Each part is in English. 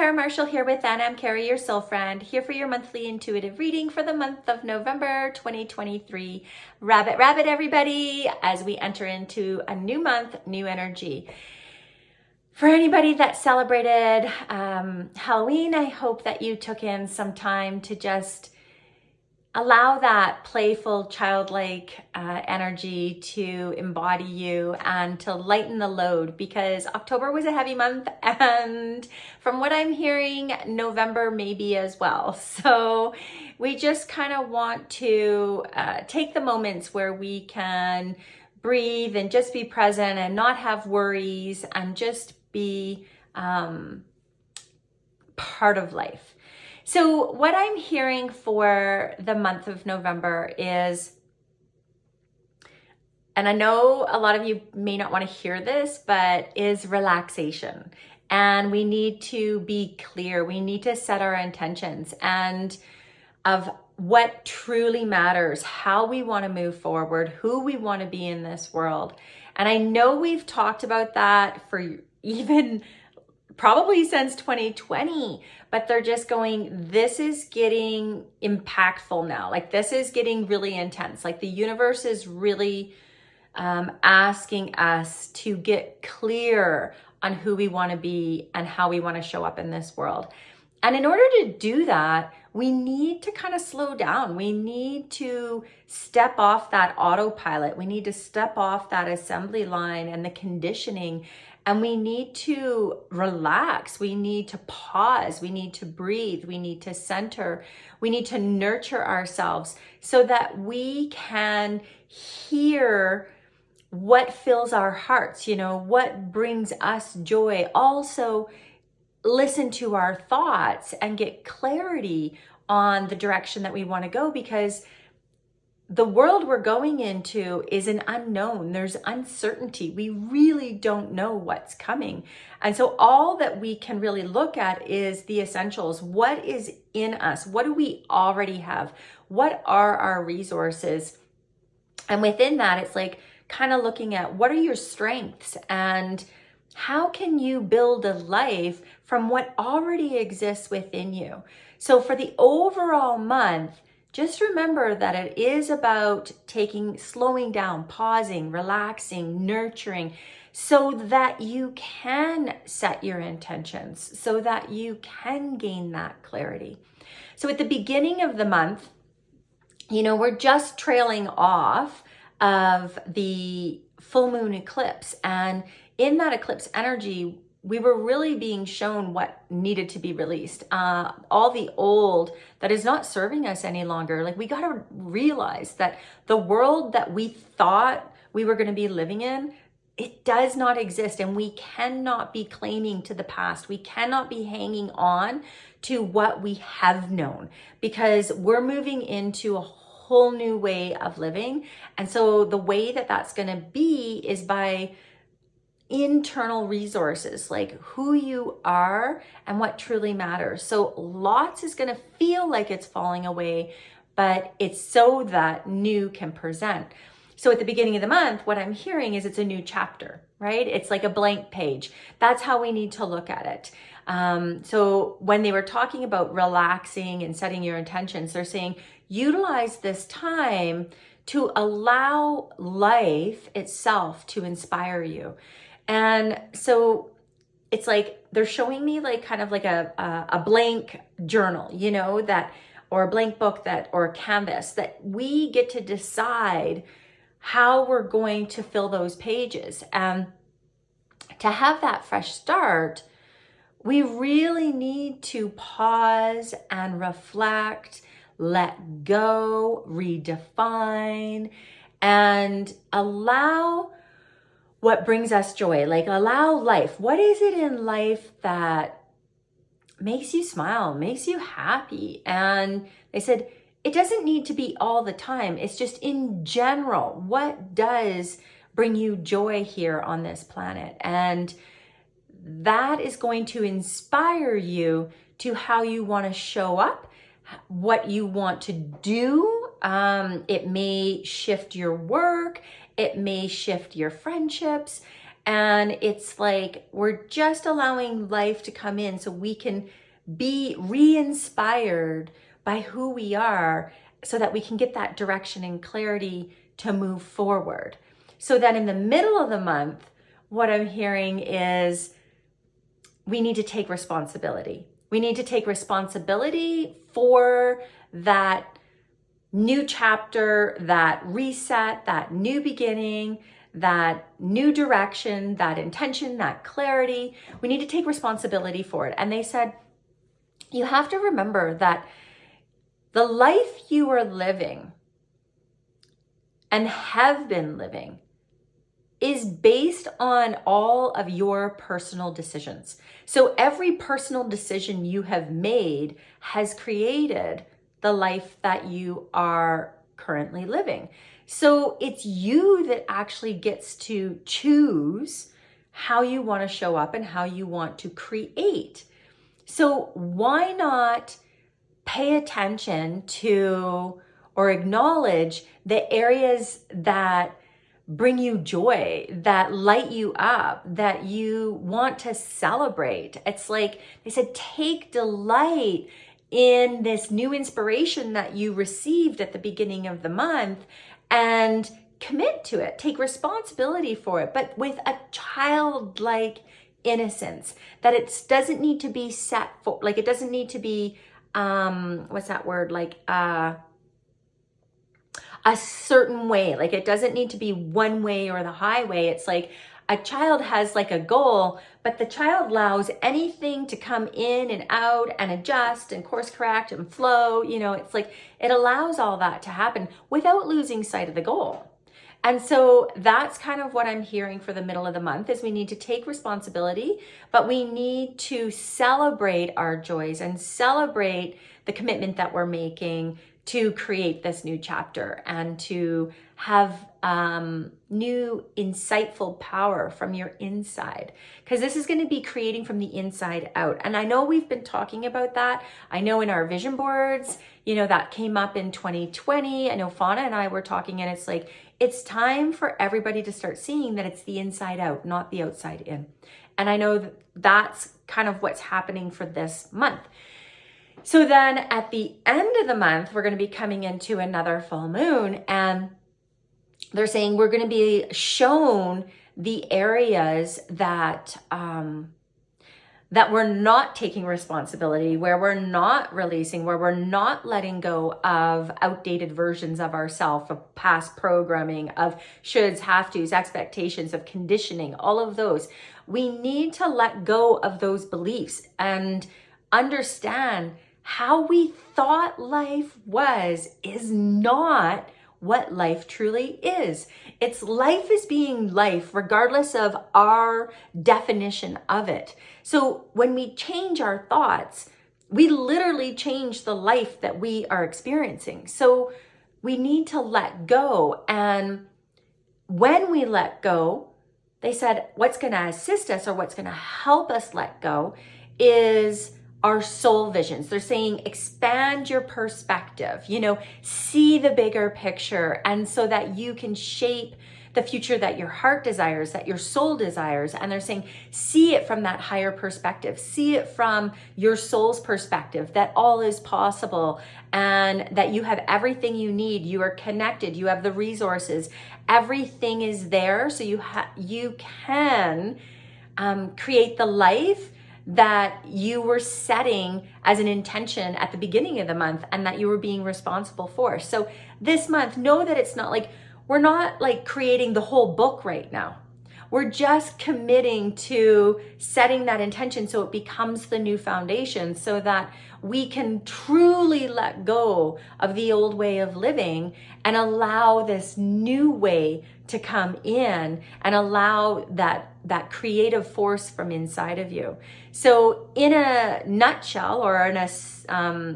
Kara Marshall here with And I'm Kara, your soul friend, here for your monthly intuitive reading for the month of November 2023. Rabbit, rabbit, everybody, as we enter into a new month, new energy. For anybody that celebrated Halloween, I hope that you took in some time to just allow that playful, childlike energy to embody you and to lighten the load, because October was a heavy month, and from what I'm hearing, November may be as well. So we just kind of want to take the moments where we can breathe and just be present and not have worries and just be part of life. So what I'm hearing for the month of November is, and I know a lot of you may not want to hear this, but is relaxation. And we need to be clear. We need to set our intentions and of what truly matters, how we want to move forward, who we want to be in this world. And I know we've talked about that for even probably since 2020, but they're just going, this is getting impactful now. Like, this is getting really intense. Like, the universe is really asking us to get clear on who we want to be and how we want to show up in this world. And in order to do that, we need to kind of slow down. We need to step off that autopilot. We need to step off that assembly line and the conditioning. And we need to relax. We need to pause. We need to breathe. We need to center. We need to nurture ourselves so that we can hear what fills our hearts, what brings us joy. Also, listen to our thoughts and get clarity on the direction that we want to go, because the world we're going into is an unknown. There's uncertainty. We really don't know what's coming. And so all that we can really look at is the essentials. What is in us? What do we already have? What are our resources? And within that, it's like kind of looking at what are your strengths and how can you build a life from what already exists within you? So for the overall month, just remember that it is about slowing down, pausing, relaxing, nurturing, so that you can set your intentions, so that you can gain that clarity. So at the beginning of the month, we're just trailing off of the full moon eclipse. And in that eclipse energy, we were really being shown what needed to be released. All the old that is not serving us any longer. Like, we got to realize that the world that we thought we were going to be living in, it does not exist. And we cannot be clinging to the past. We cannot be hanging on to what we have known, because we're moving into a whole new way of living. And so the way that that's going to be is by internal resources, like who you are and what truly matters. So lots is going to feel like it's falling away, but it's so that new can present. So at the beginning of the month, what I'm hearing is it's a new chapter, right? It's like a blank page. That's how we need to look at it. So when they were talking about relaxing and setting your intentions, they're saying utilize this time to allow life itself to inspire you. And so it's like they're showing me like kind of like a blank journal, or a blank book or a canvas that we get to decide how we're going to fill those pages. And to have that fresh start, we really need to pause and reflect, let go, redefine, and allow what brings us joy. Like, allow life. What is it in life that makes you smile, makes you happy? And they said, it doesn't need to be all the time. It's just in general, what does bring you joy here on this planet? And that is going to inspire you to how you want to show up, what you want to do. It may shift your work. It may shift your friendships. And it's like we're just allowing life to come in so we can be re-inspired by who we are, so that we can get that direction and clarity to move forward. So that in the middle of the month, what I'm hearing is we need to take responsibility. We need to take responsibility for that new chapter, that reset, that new beginning, that new direction, that intention, that clarity. We need to take responsibility for it. And they said, you have to remember that the life you are living and have been living is based on all of your personal decisions. So every personal decision you have made has created the life that you are currently living. So it's you that actually gets to choose how you want to show up and how you want to create. So why not pay attention to or acknowledge the areas that bring you joy, that light you up, that you want to celebrate? It's like they said, take delight in this new inspiration that you received at the beginning of the month and commit to it. Take responsibility for it, but with a childlike innocence, that it doesn't need to be set for, like, it doesn't need to be what's that word, like a certain way. Like, it doesn't need to be one way or the highway. It's like a child has like a goal, but the child allows anything to come in and out and adjust and course correct and flow. You know, it's like it allows all that to happen without losing sight of the goal. And so that's kind of what I'm hearing for the middle of the month, is we need to take responsibility, but we need to celebrate our joys and celebrate the commitment that we're making to create this new chapter and to have new insightful power from your inside, because this is going to be creating from the inside out. And I know we've been talking about that. I know in our vision boards, you know, that came up in 2020. I know Fauna and I were talking, and it's like, it's time for everybody to start seeing that it's the inside out, not the outside in. And I know that's kind of what's happening for this month. So then at the end of the month, we're going to be coming into another full moon, and they're saying we're going to be shown the areas that that we're not taking responsibility, where we're not releasing, where we're not letting go of outdated versions of ourselves, of past programming, of shoulds, have tos, expectations, of conditioning, all of those. We need to let go of those beliefs and understand how we thought life was is not what life truly is. It's life is being life regardless of our definition of it. So when we change our thoughts, we literally change the life that we are experiencing. So we need to let go. And when we let go, they said what's going to assist us, or what's going to help us let go, is our soul visions. They're saying expand your perspective, you know, see the bigger picture, and so that you can shape the future that your heart desires, that your soul desires. And they're saying see it from that higher perspective, see it from your soul's perspective, that all is possible and that you have everything you need. You are connected, you have the resources, everything is there, so you can create the life that you were setting as an intention at the beginning of the month and that you were being responsible for. So this month, know that it's not like, we're not like creating the whole book right now. We're just committing to setting that intention so it becomes the new foundation, so that we can truly let go of the old way of living and allow this new way to come in and allow that creative force from inside of you. So in a nutshell, or in a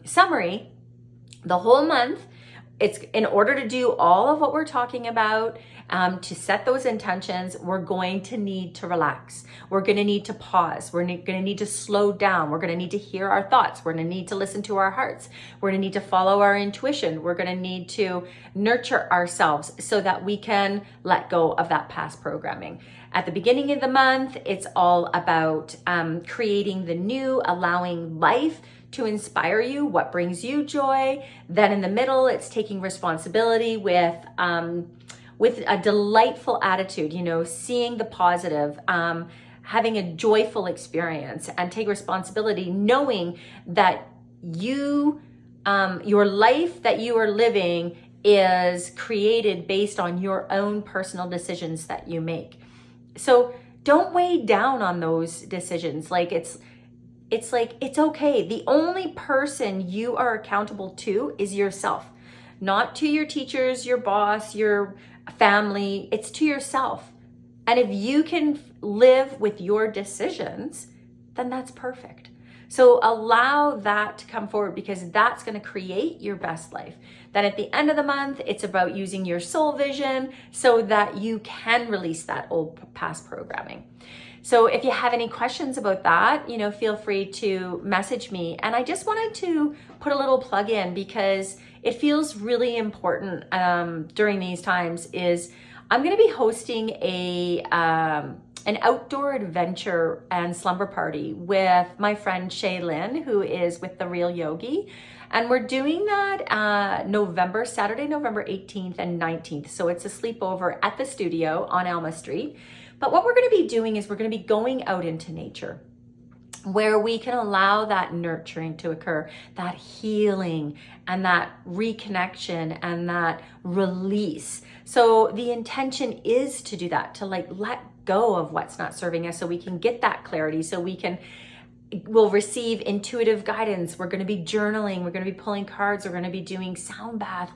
summary, the whole month, it's in order to do all of what we're talking about, to set those intentions, we're going to need to relax. We're going to need to pause. We're going to need to slow down. We're going to need to hear our thoughts. We're going to need to listen to our hearts. We're going to need to follow our intuition. We're going to need to nurture ourselves so that we can let go of that past programming. At the beginning of the month, it's all about creating the new, allowing life to inspire you, what brings you joy. Then in the middle, it's taking responsibility with a delightful attitude, seeing the positive, having a joyful experience, and take responsibility, knowing that your life that you are living is created based on your own personal decisions that you make. So don't weigh down on those decisions. It's okay. The only person you are accountable to is yourself, not to your teachers, your boss, your family. It's to yourself. And if you can live with your decisions, then that's perfect. So allow that to come forward, because that's going to create your best life. Then at the end of the month, it's about using your soul vision so that you can release that old past programming. So if you have any questions about that, feel free to message me. And I just wanted to put a little plug in, because it feels really important during these times. Is I'm going to be hosting an outdoor adventure and slumber party with my friend Shaylin, who is with The Real Yogi. And we're doing that Saturday, November 18th and 19th. So it's a sleepover at the studio on Alma Street. But what we're going to be doing is we're going to be going out into nature, where we can allow that nurturing to occur, that healing and that reconnection and that release. So the intention is to do that, to let go of what's not serving us, so we can get that clarity, so we'll receive intuitive guidance. We're going to be journaling. We're going to be pulling cards. We're going to be doing sound bath,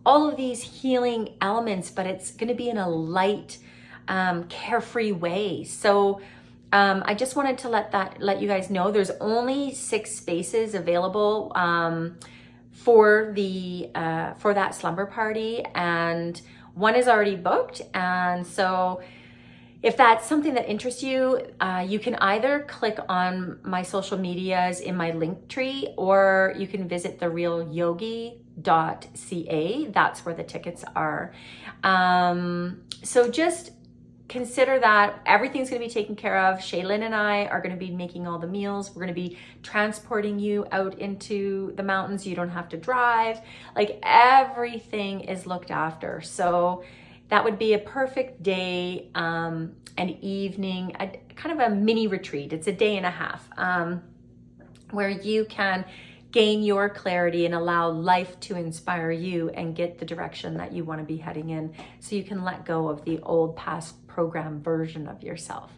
all of these healing elements, but it's going to be in a light, carefree way. So I just wanted to let you guys know there's only 6 spaces available for that slumber party, and one is already booked. And so if that's something that interests you, you can either click on my social medias in my link tree, or you can visit therealyogi.ca. That's where the tickets are. So just consider that everything's going to be taken care of. Shaylin and I are going to be making all the meals. We're going to be transporting you out into the mountains. You don't have to drive. Everything is looked after. So that would be a perfect day and evening, kind of a mini retreat. It's a day and a half where you can gain your clarity and allow life to inspire you and get the direction that you want to be heading in, so you can let go of the old past program version of yourself.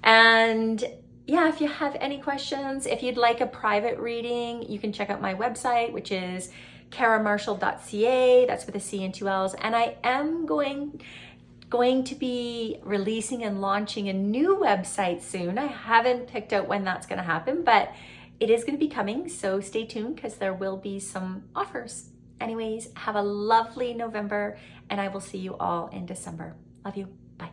And yeah, if you have any questions, if you'd like a private reading, you can check out my website, which is karamarshall.ca. That's with a C and 2 L's. And I am going to be releasing and launching a new website soon. I haven't picked out when that's going to happen, but it is going to be coming. So stay tuned, because there will be some offers. Anyways, have a lovely November, and I will see you all in December. Love you. Bye.